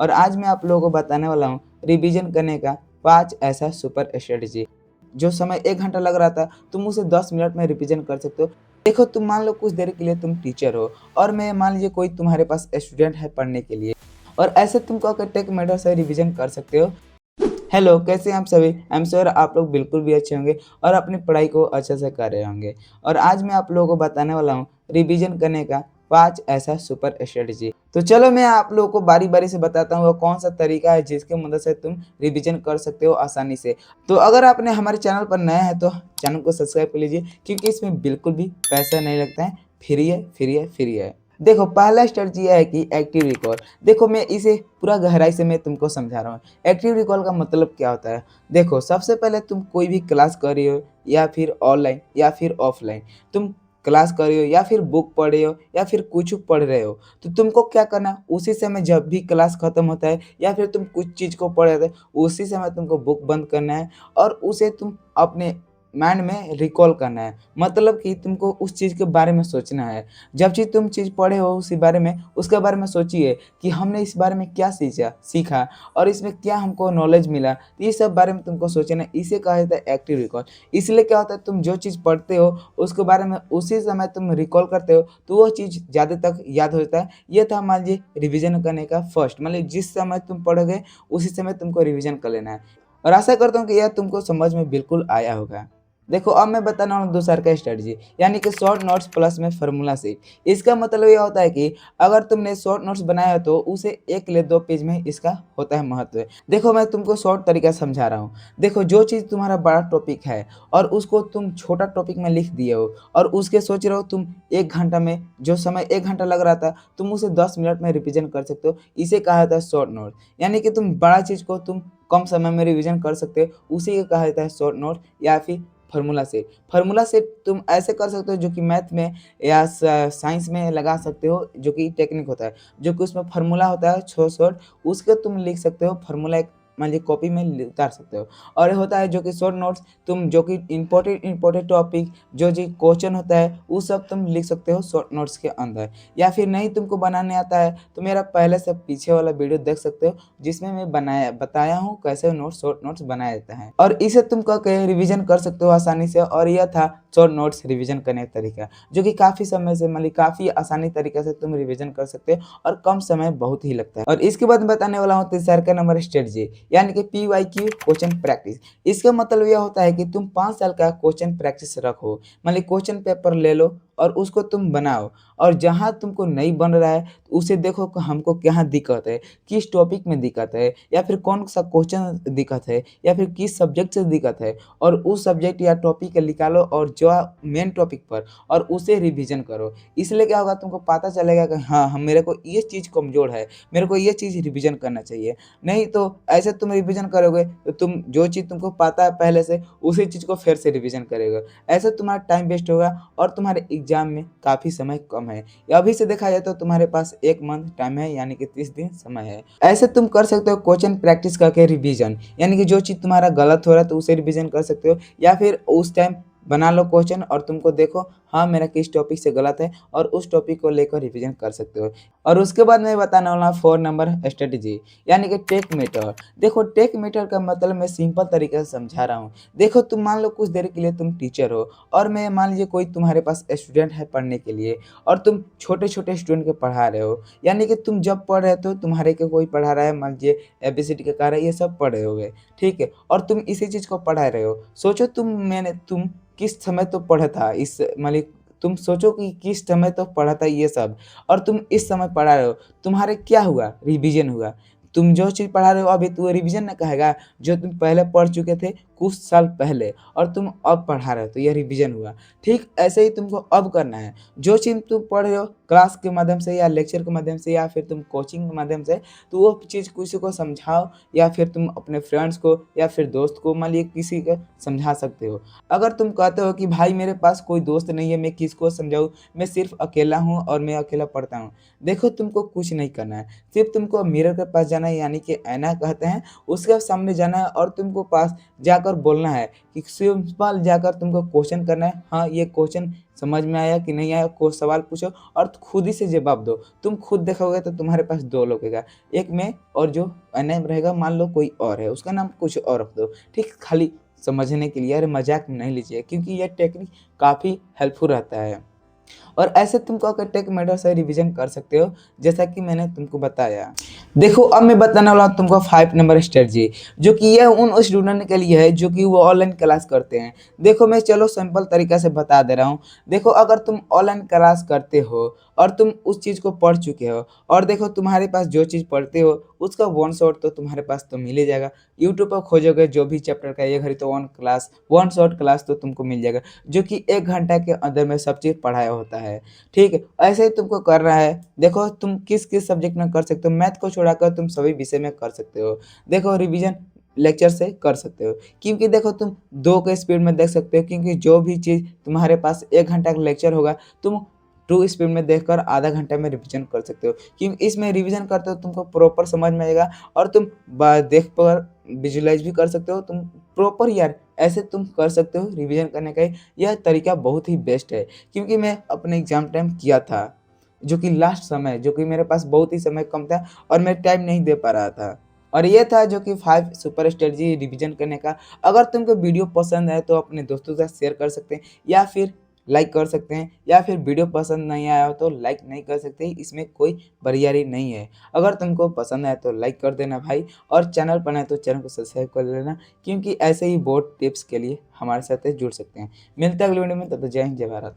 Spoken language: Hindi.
और आज मैं आप लोगों को बताने वाला हूँ रिवीजन करने का 5 ऐसा सुपर स्ट्रेटजी। जो समय 1 घंटा लग रहा था, तुम उसे 10 मिनट में रिवीजन कर सकते हो। देखो, तुम मान लो कुछ देर के लिए तुम टीचर हो और मैं मान लीजिए कोई तुम्हारे पास स्टूडेंट है पढ़ने के लिए, और ऐसे तुम कह के टेक मेथड से रिवीजन कर सकते हो। हेलो, कैसे हैं आप सभी? आई एम श्योर आप लोग बिल्कुल भी अच्छे होंगे और अपनी पढ़ाई को अच्छे से कर रहे होंगे। और आज मैं आप लोगों को बताने वाला हूँ रिवीजन करने का 5 ऐसा सुपर स्ट्रेटजी। तो चलो मैं आप लोगों को बारी-बारी से बताता हूँ वो कौन-सा तरीका है जिसकी मदद से तुम रिवीजन कर सकते हो आसानी से। तो अगर आपने हमारे चैनल पर नए हैं तो चैनल को सब्सक्राइब कर लीजिए, क्योंकि इसमें बिल्कुल भी पैसा नहीं लगता है, फ्री है, फ्री है, फ्री है। देखो, पहला स्ट्रेटजी है कि एक्टिव रिकॉल। देखो, मैं इसे पूरा गहराई से मैं तुमको समझा रहा हूँ। एक्टिव रिकॉल का मतलब क्या होता है? देखो, सबसे पहले तुम कोई भी क्लास कर रही हो या फिर ऑनलाइन या फिर ऑफलाइन, तुम क्लास कर रही हो या फिर बुक पढ़ रहे हो या फिर कुछ पढ़ रहे हो, तो तुमको क्या करना है, उसी समय जब भी क्लास खत्म होता है या फिर तुम कुछ चीज़ को पढ़ रहे थे, उसी समय तुमको बुक बंद करना है और उसे तुम अपने माइंड में रिकॉल करना है। मतलब कि तुमको उस चीज़ के बारे में सोचना है। जब चीज़ तुम चीज़ पढ़े हो उसी बारे में, उसके बारे में सोचिए कि हमने इस बारे में क्या सीखा और इसमें क्या हमको नॉलेज मिला। तो ये सब बारे में तुमको सोचना है, इसे कहा जाता है एक्टिव रिकॉल। इसलिए क्या होता है, तुम जो चीज़ पढ़ते हो उसके बारे में उसी समय तुम रिकॉल करते हो, तो वो चीज़ ज़्यादा तक याद हो जाता है। ये था मान लीजिए रिवीजन करने का फर्स्ट, मतलब जिस समय तुम पढ़ोगे उसी समय तुमको रिवीजन कर लेना है। और आशा करता हूँ कि यह तुमको समझ में बिल्कुल आया होगा। देखो, अब मैं बताने वाला हूँ दूसरा का स्ट्रेटजी, यानी कि शॉर्ट नोट्स प्लस में फार्मूला सीट। इसका मतलब ये होता है कि अगर तुमने शॉर्ट नोट्स बनाया तो उसे 1 ले 2 पेज में इसका होता है महत्व। देखो, मैं तुमको शॉर्ट तरीका समझा रहा हूँ। देखो, जो चीज़ तुम्हारा बड़ा टॉपिक है और उसको तुम छोटा टॉपिक में लिख दिए हो और उसके सोच रहे हो तुम 1 घंटा में, जो समय 1 घंटा लग रहा था, तुम उसे 10 मिनट में रिवीजन कर सकते हो। इसे कहा जाता है शॉर्ट नोट। यानी कि तुम बड़ा चीज़ को तुम कम समय में रिवीजन कर सकते हो, उसी को कहा जाता है शॉर्ट नोट या फिर फार्मूला सेट। फार्मूला सेट तुम ऐसे कर सकते हो जो कि मैथ में या साइंस में लगा सकते हो, जो कि टेक्निक होता है, जो कि उसमें फार्मूला होता है शॉर्ट, उसको तुम लिख सकते हो। फार्मूला एक मान लीजिए कॉपी में उतार सकते हो। और ये होता है जो कि शॉर्ट नोट्स, तुम जो कि इम्पोर्टेंट टॉपिक जो जी क्वेश्चन होता है वो सब तुम लिख सकते हो शॉर्ट नोट्स के अंदर। या फिर नहीं तुमको बनाने आता है तो मेरा पहले से पीछे वाला वीडियो देख सकते हो, जिसमें मैं बताया हूँ कैसे शॉर्ट नोट्स बनाया जाता है, और इसे तुम करके रिवीजन कर सकते हो आसानी से। और यह था शॉर्ट नोट्स रिवीजन करने का तरीका, जो कि काफ़ी समय से मतलब काफ़ी आसानी तरीके से तुम रिवीजन कर सकते हो और कम समय बहुत ही लगता है। और इसके बाद मैं बताने वाला हूँ तीसरा का नंबर स्ट्रेटजी, यानी कि PYQ क्वेश्चन प्रैक्टिस। इसका मतलब यह होता है कि तुम 5 साल का क्वेश्चन प्रैक्टिस रखो, मतलब क्वेश्चन पेपर ले लो और उसको तुम बनाओ, और जहाँ तुमको नहीं बन रहा है तो उसे देखो कि हमको कहाँ दिक्कत है, किस टॉपिक में दिक्कत है, या फिर कौन सा क्वेश्चन दिक्कत है, या फिर किस सब्जेक्ट से दिक्कत है, और उस सब्जेक्ट या टॉपिक को निकालो और जो मेन टॉपिक पर, और उसे रिवीजन करो। इसलिए क्या होगा, तुमको पता चलेगा कि हाँ, हम मेरे को ये चीज़ कमज़ोर है, मेरे को ये चीज़ रिवीजन करना चाहिए। नहीं तो ऐसे तुम रिवीजन करोगे तो तुम जो चीज़ तुमको पता है पहले से, उसी चीज़ को फिर से रिवीजन करोगे। ऐसे तुम्हारा टाइम वेस्ट होगा और तुम्हारे एग्ज़ाम में काफ़ी समय कम है। अभी से देखा जाए तो तुम्हारे पास 1 मंथ टाइम है, यानी कि 30 दिन समय है। ऐसे तुम कर सकते हो क्वेश्चन प्रैक्टिस करके रिवीजन, यानी कि जो चीज़ तुम्हारा गलत हो रहा है तो उसे रिवीजन कर सकते हो, या फिर उस टाइम बना लो क्वेश्चन और तुमको देखो हाँ, मेरा किस टॉपिक से गलत है, और उस टॉपिक को लेकर रिवीजन कर सकते हो। और उसके बाद मैं बताने वाला हूँ 4 नंबर स्ट्रेटजी, यानी कि टेक मेथड। देखो, टेक मेथड का मतलब मैं सिंपल तरीके से समझा रहा हूँ। देखो, तुम मान लो कुछ देर के लिए तुम टीचर हो और मैं मान लीजिए कोई तुम्हारे पास स्टूडेंट है पढ़ने के लिए, और तुम छोटे-छोटे स्टूडेंट को पढ़ा रहे हो। यानी कि तुम जब पढ़ रहे हो तुम्हारे को कोई पढ़ा रहा है, मान लीजिए एबीसीडी का कार्य ये सब पढ़ रहे होगे, ठीक है? और तुम इसी चीज़ को पढ़ा रहे हो। सोचो तुम किस समय तो पढ़ा था इस मतलब तुम सोचो कि किस समय तो पढ़ा था ये सब, और तुम इस समय पढ़ा रहे हो, तुम्हारे क्या हुआ? रिवीजन हुआ। तुम जो चीज़ पढ़ा रहे हो अभी तो वो रिवीजन ना कहेगा, जो तुम पहले पढ़ चुके थे कुछ साल पहले और तुम अब पढ़ा रहे हो तो ये रिवीजन हुआ। ठीक ऐसे ही तुमको अब करना है। जो चीज़ तुम पढ़ रहे हो क्लास के माध्यम से या लेक्चर के माध्यम से या फिर तुम कोचिंग के माध्यम से, तो वो चीज़ किसी को समझाओ, या फिर तुम अपने फ्रेंड्स को या फिर दोस्त को मान लीजिए किसी को समझा सकते हो। अगर तुम कहते हो कि भाई मेरे पास कोई दोस्त नहीं है, मैं किसको समझाऊँ, मैं सिर्फ़ अकेला हूँ और मैं अकेला पढ़ता हूँ। देखो, तुमको कुछ नहीं करना है, सिर्फ़ तुमको मिरर के पास जाना है, यानी कि आईना कहते हैं, उसके सामने जाना है और तुमको पास जाकर जाकर बोलना है कि सिंपल जाकर तुमको क्वेश्चन करना है। हाँ, ये क्वेश्चन समझ में आया कि नहीं आया, कोई सवाल पूछो और खुद ही से जवाब दो। तुम खुद देखोगे तो तुम्हारे पास 2 लोग होगा, एक मैं और जो अनैम रहेगा, मान लो कोई और है, उसका नाम कुछ और रख दो, ठीक? खाली समझने के लिए, अरे मज़ाक में नहीं लीजिए, क्योंकि यह टेक्निक काफ़ी हेल्पफुल रहता है। और ऐसे तुमको अगर टेक मेथड से रिवीजन कर सकते हो, जैसा कि मैंने तुमको बताया। देखो, अब मैं बताने वाला हूँ तुमको 5 नंबर स्ट्रेटजी, जो कि यह उन स्टूडेंट के लिए है जो कि वो ऑनलाइन क्लास करते हैं। देखो, मैं चलो सिंपल तरीका से बता दे रहा हूँ। देखो, अगर तुम ऑनलाइन क्लास करते हो और तुम उस चीज़ को पढ़ चुके हो, और देखो तुम्हारे पास जो चीज़ पढ़ते हो उसका वन शॉट तो तुम्हारे पास तो मिल ही जाएगा। यूट्यूब पर खोजोगे जो भी चैप्टर का, ये घड़ी तो वन शॉट क्लास तो तुमको मिल जाएगा, जो कि 1 घंटा के अंदर में सब चीज़ पढ़ाया होता है। ठीक है? ऐसे ही तुमको करना है। देखो, तुम किस-किस सब्जेक्ट में कर सकते हो, मैथ को छोड़ाकर तुम सभी विषय में कर सकते हो। देखो, रिवीजन लेक्चर से कर सकते हो, क्योंकि देखो तुम 2 के स्पीड में देख सकते हो, क्योंकि जो भी चीज़ तुम्हारे पास 1 घंटा का लेक्चर होगा, तुम 2 स्पीड में देखकर आधा घंटे में रिवीजन कर सकते हो। क्योंकि इसमें रिवीजन करते हो तुमको प्रॉपर समझ में आएगा, और तुम देख कर विजुलाइज भी कर सकते हो। तुम प्रॉपर यार ऐसे तुम कर सकते हो रिवीजन करने का। यह तरीका बहुत ही बेस्ट है, क्योंकि मैं अपने एग्जाम टाइम किया था, जो कि लास्ट समय, जो कि मेरे पास बहुत ही समय कम था और मैं टाइम नहीं दे पा रहा था। और ये था जो कि 5 सुपर स्ट्रेटजी रिवीजन करने का। अगर तुमको वीडियो पसंद आए तो अपने दोस्तों के साथ शेयर कर सकते हैं, या फिर लाइक कर सकते हैं, या फिर वीडियो पसंद नहीं आया हो तो लाइक नहीं कर सकते, इसमें कोई बरियारी नहीं है। अगर तुमको पसंद आया तो लाइक कर देना भाई, और चैनल पर नए तो चैनल को सब्सक्राइब कर लेना, क्योंकि ऐसे ही बहुत टिप्स के लिए हमारे साथ जुड़ सकते हैं। मिलते हैं अगली वीडियो में, तब तक जय हिंद, जय भारत।